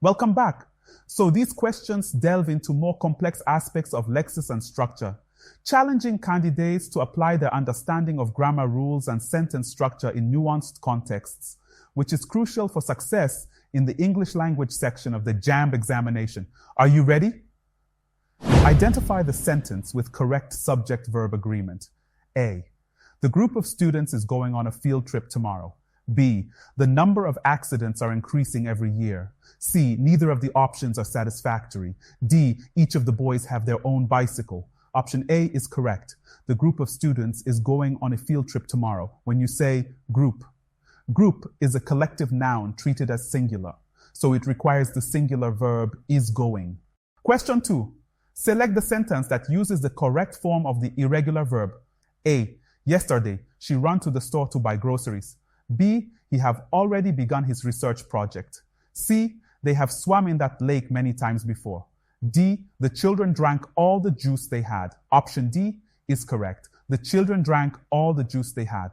Welcome back. So these questions delve into more complex aspects of lexis and structure, challenging candidates to apply their understanding of grammar rules and sentence structure in nuanced contexts, which is crucial for success in the English language section of the JAMB examination. Are you ready? Identify the sentence with correct subject-verb agreement. A. The group of students is going on a field trip tomorrow. B. The number of accidents are increasing every year. C. Neither of the options are satisfactory. D. Each of the boys have their own bicycle. Option A is correct. The group of students is going on a field trip tomorrow. When you say group, group is a collective noun treated as singular, so it requires the singular verb is going. Question 2. Select the sentence that uses the correct form of the irregular verb. A. Yesterday, she ran to the store to buy groceries. B. He have already begun his research project. C. They have swum in that lake many times before. D. The children drank all the juice they had. Option D is correct. The children drank all the juice they had.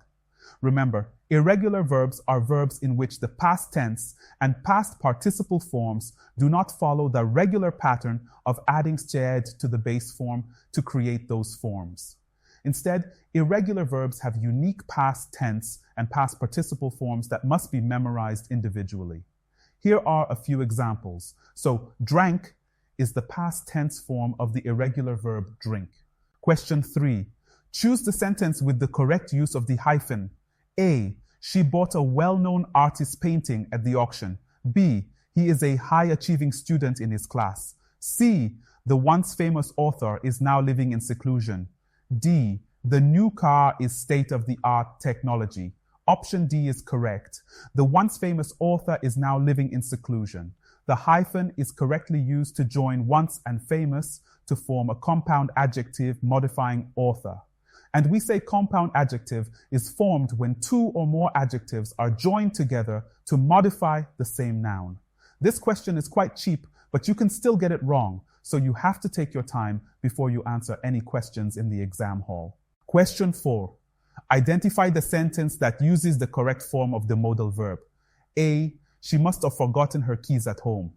Remember, irregular verbs are verbs in which the past tense and past participle forms do not follow the regular pattern of adding "stayed" to the base form to create those forms. Instead, irregular verbs have unique past tense and past participle forms that must be memorized individually. Here are a few examples. So, drank is the past tense form of the irregular verb drink. Question 3. Choose the sentence with the correct use of the hyphen. A. She bought a well-known artist's painting at the auction. B. He is a high-achieving student in his class. C. The once famous author is now living in seclusion. D. The new car is state-of-the-art technology. Option D is correct. The once famous author is now living in seclusion. The hyphen is correctly used to join once and famous to form a compound adjective modifying author. And we say compound adjective is formed when two or more adjectives are joined together to modify the same noun. This question is quite cheap, but you can still get it wrong, so you have to take your time before you answer any questions in the exam hall. Question 4. Identify the sentence that uses the correct form of the modal verb. A. She must have forgotten her keys at home.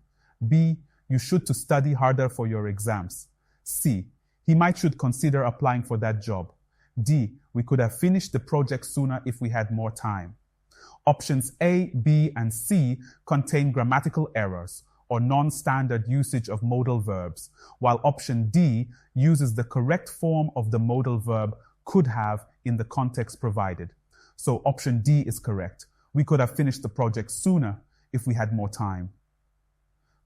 B. You should to study harder for your exams. C. He might should consider applying for that job. D. We could have finished the project sooner if we had more time. Options A, B, and C contain grammatical errors or non-standard usage of modal verbs, while option D uses the correct form of the modal verb could have in the context provided. So option D is correct. We could have finished the project sooner if we had more time.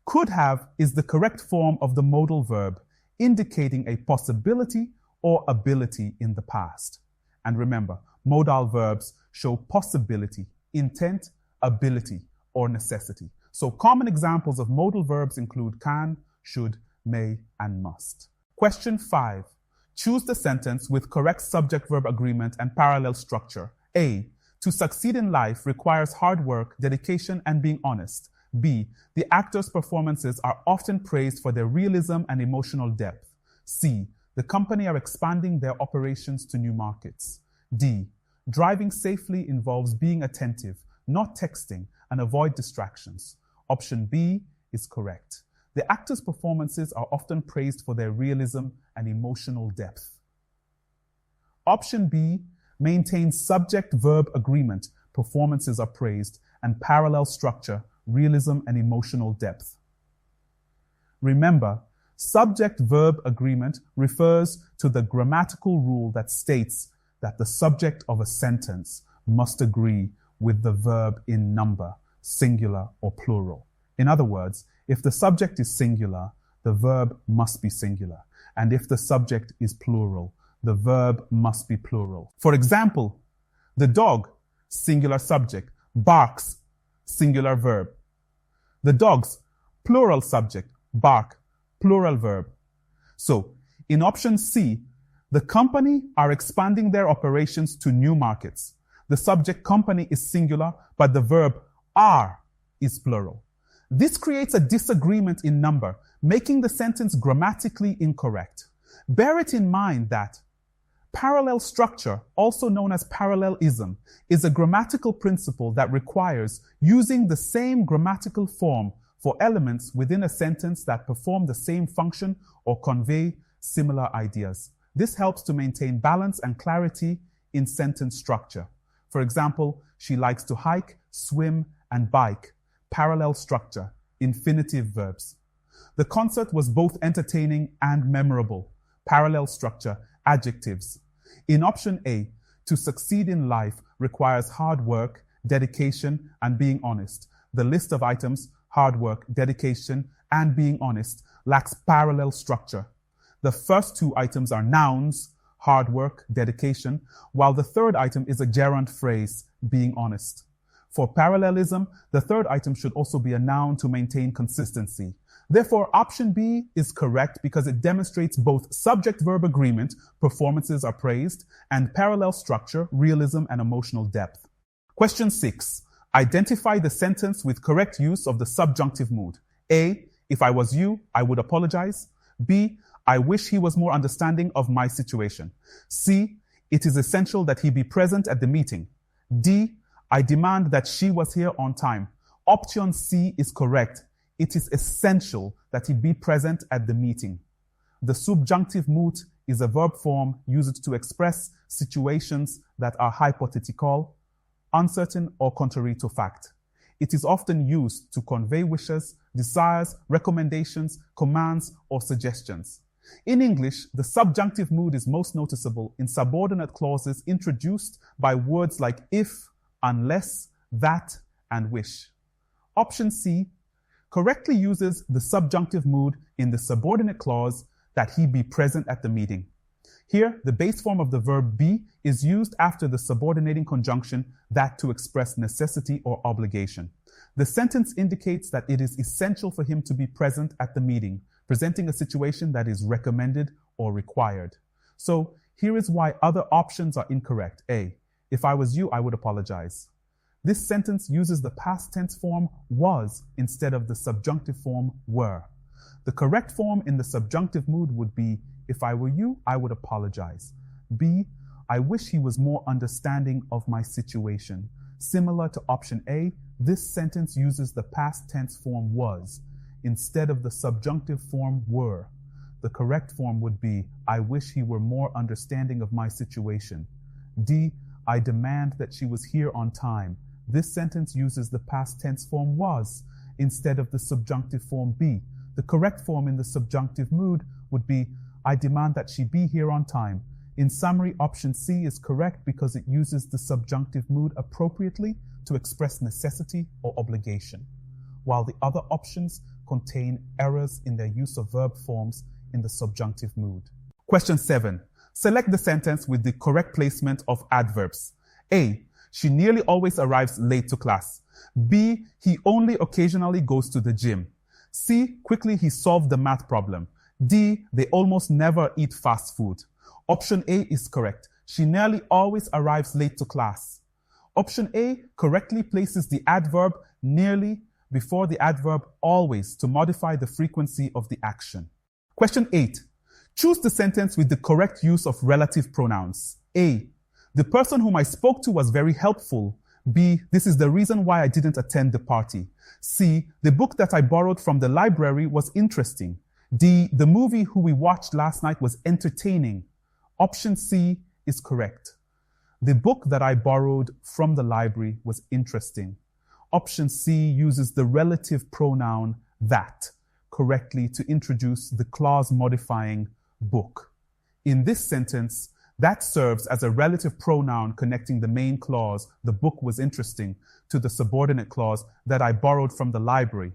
Could have is the correct form of the modal verb, indicating a possibility or ability in the past. And remember, modal verbs show possibility, intent, ability, or necessity. So common examples of modal verbs include can, should, may, and must. Question 5. Choose the sentence with correct subject-verb agreement and parallel structure. A. To succeed in life requires hard work, dedication, and being honest. B. The actors' performances are often praised for their realism and emotional depth. C. The company are expanding their operations to new markets. D. Driving safely involves being attentive, not texting, and avoid distractions. Option B is correct. The actors' performances are often praised for their realism and emotional depth. Option B maintains subject-verb agreement, performances are praised, and parallel structure, realism and emotional depth. Remember, subject-verb agreement refers to the grammatical rule that states that the subject of a sentence must agree with the verb in number, singular or plural. In other words, if the subject is singular, the verb must be singular. And if the subject is plural, the verb must be plural. For example, the dog, singular subject, barks, singular verb. The dogs, plural subject, bark, plural verb. So, in option C, the company are expanding their operations to new markets. The subject company is singular, but the verb are is plural. This creates a disagreement in number, making the sentence grammatically incorrect. Bear it in mind that parallel structure, also known as parallelism, is a grammatical principle that requires using the same grammatical form for elements within a sentence that perform the same function or convey similar ideas. This helps to maintain balance and clarity in sentence structure. For example, she likes to hike, swim, and bike. Parallel structure, infinitive verbs. The concert was both entertaining and memorable. Parallel structure, adjectives. In option A, to succeed in life requires hard work, dedication, and being honest. The list of items, hard work, dedication, and being honest, lacks parallel structure. The first two items are nouns, hard work, dedication, while the third item is a gerund phrase, being honest. For parallelism, the third item should also be a noun to maintain consistency. Therefore, option B is correct because it demonstrates both subject-verb agreement, performances are praised, and parallel structure, realism, and emotional depth. Question 6. Identify the sentence with correct use of the subjunctive mood. A, if I was you, I would apologize. B, I wish he was more understanding of my situation. C, it is essential that he be present at the meeting. D, I demand that she was here on time. Option C is correct. It is essential that he be present at the meeting. The subjunctive mood is a verb form used to express situations that are hypothetical, uncertain, or contrary to fact. It is often used to convey wishes, desires, recommendations, commands, or suggestions. In English, the subjunctive mood is most noticeable in subordinate clauses introduced by words like if, unless, that, and wish. Option C correctly uses the subjunctive mood in the subordinate clause that he be present at the meeting. Here, the base form of the verb be is used after the subordinating conjunction that to express necessity or obligation. The sentence indicates that it is essential for him to be present at the meeting, presenting a situation that is recommended or required. So here is why other options are incorrect. A, if I was you, I would apologize. This sentence uses the past tense form was instead of the subjunctive form were. The correct form in the subjunctive mood would be, if I were you, I would apologize. B, I wish he was more understanding of my situation. Similar to option A, this sentence uses the past tense form was instead of the subjunctive form were. The correct form would be, I wish he were more understanding of my situation. D, I demand that she was here on time. This sentence uses the past tense form was instead of the subjunctive form be. The correct form in the subjunctive mood would be, I demand that she be here on time. In summary, option C is correct because it uses the subjunctive mood appropriately to express necessity or obligation, while the other options contain errors in their use of verb forms in the subjunctive mood. Question 7. Select the sentence with the correct placement of adverbs. A, she nearly always arrives late to class. B, he only occasionally goes to the gym. C, quickly he solved the math problem. D, they almost never eat fast food. Option A is correct. She nearly always arrives late to class. Option A correctly places the adverb nearly before the adverb always to modify the frequency of the action. Question 8. Choose the sentence with the correct use of relative pronouns. A, the person whom I spoke to was very helpful. B, this is the reason why I didn't attend the party. C, the book that I borrowed from the library was interesting. D, the movie who we watched last night was entertaining. Option C is correct. The book that I borrowed from the library was interesting. Option C uses the relative pronoun that correctly to introduce the clause modifying book. In this sentence, that serves as a relative pronoun connecting the main clause, the book was interesting, to the subordinate clause that I borrowed from the library.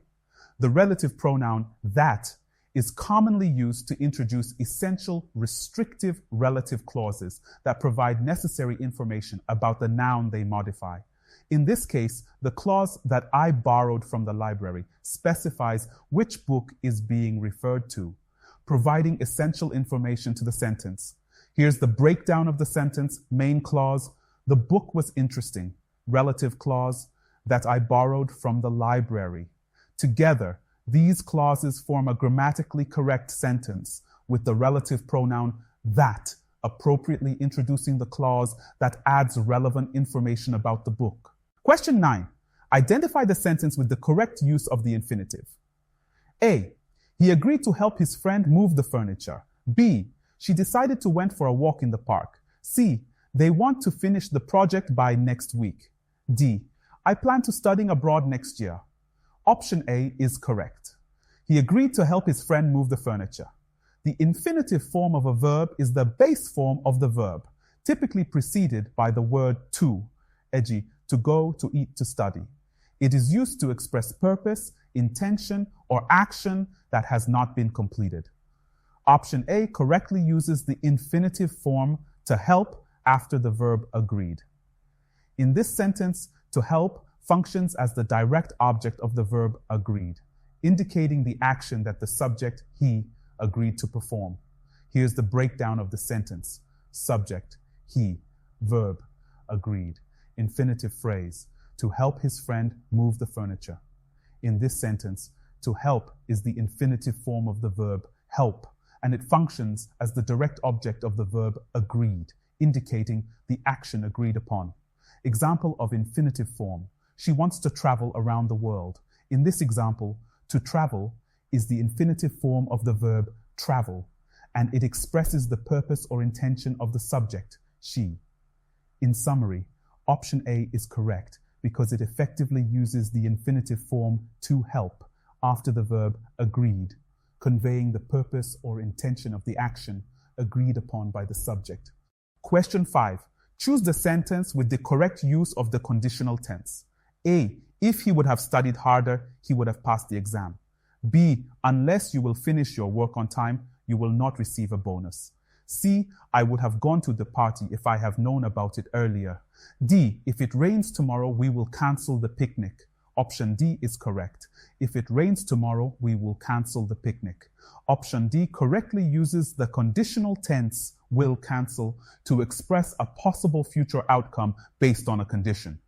The relative pronoun that is commonly used to introduce essential restrictive relative clauses that provide necessary information about the noun they modify. In this case, the clause that I borrowed from the library specifies which book is being referred to, providing essential information to the sentence. Here's the breakdown of the sentence. Main clause, the book was interesting. Relative clause, that I borrowed from the library. Together, these clauses form a grammatically correct sentence with the relative pronoun that appropriately introducing the clause that adds relevant information about the book. Question 9. Identify the sentence with the correct use of the infinitive. A. He agreed to help his friend move the furniture. B. She decided to went for a walk in the park. C. They want to finish the project by next week. D. I plan to studying abroad next year. Option A is correct. He agreed to help his friend move the furniture. The infinitive form of a verb is the base form of the verb, typically preceded by the word to, e.g., to go, to eat, to study. It is used to express purpose, intention, or action that has not been completed. Option A correctly uses the infinitive form to help after the verb agreed. In this sentence, to help functions as the direct object of the verb agreed, indicating the action that the subject, he, agreed to perform. Here's the breakdown of the sentence. Subject, he, verb, agreed. Infinitive phrase, to help his friend move the furniture. In this sentence, to help is the infinitive form of the verb help, and it functions as the direct object of the verb agreed, indicating the action agreed upon. Example of infinitive form. She wants to travel around the world. In this example, to travel is the infinitive form of the verb travel, and it expresses the purpose or intention of the subject, she. In summary, option A is correct because it effectively uses the infinitive form to help after the verb agreed, conveying the purpose or intention of the action agreed upon by the subject. Question 5. Choose the sentence with the correct use of the conditional tense. A. If he would have studied harder, he would have passed the exam. B. Unless you will finish your work on time, you will not receive a bonus. C. I would have gone to the party if I have known about it earlier. D. If it rains tomorrow, we will cancel the picnic. Option D is correct. If it rains tomorrow, we will cancel the picnic. Option D correctly uses the conditional tense will cancel to express a possible future outcome based on a condition.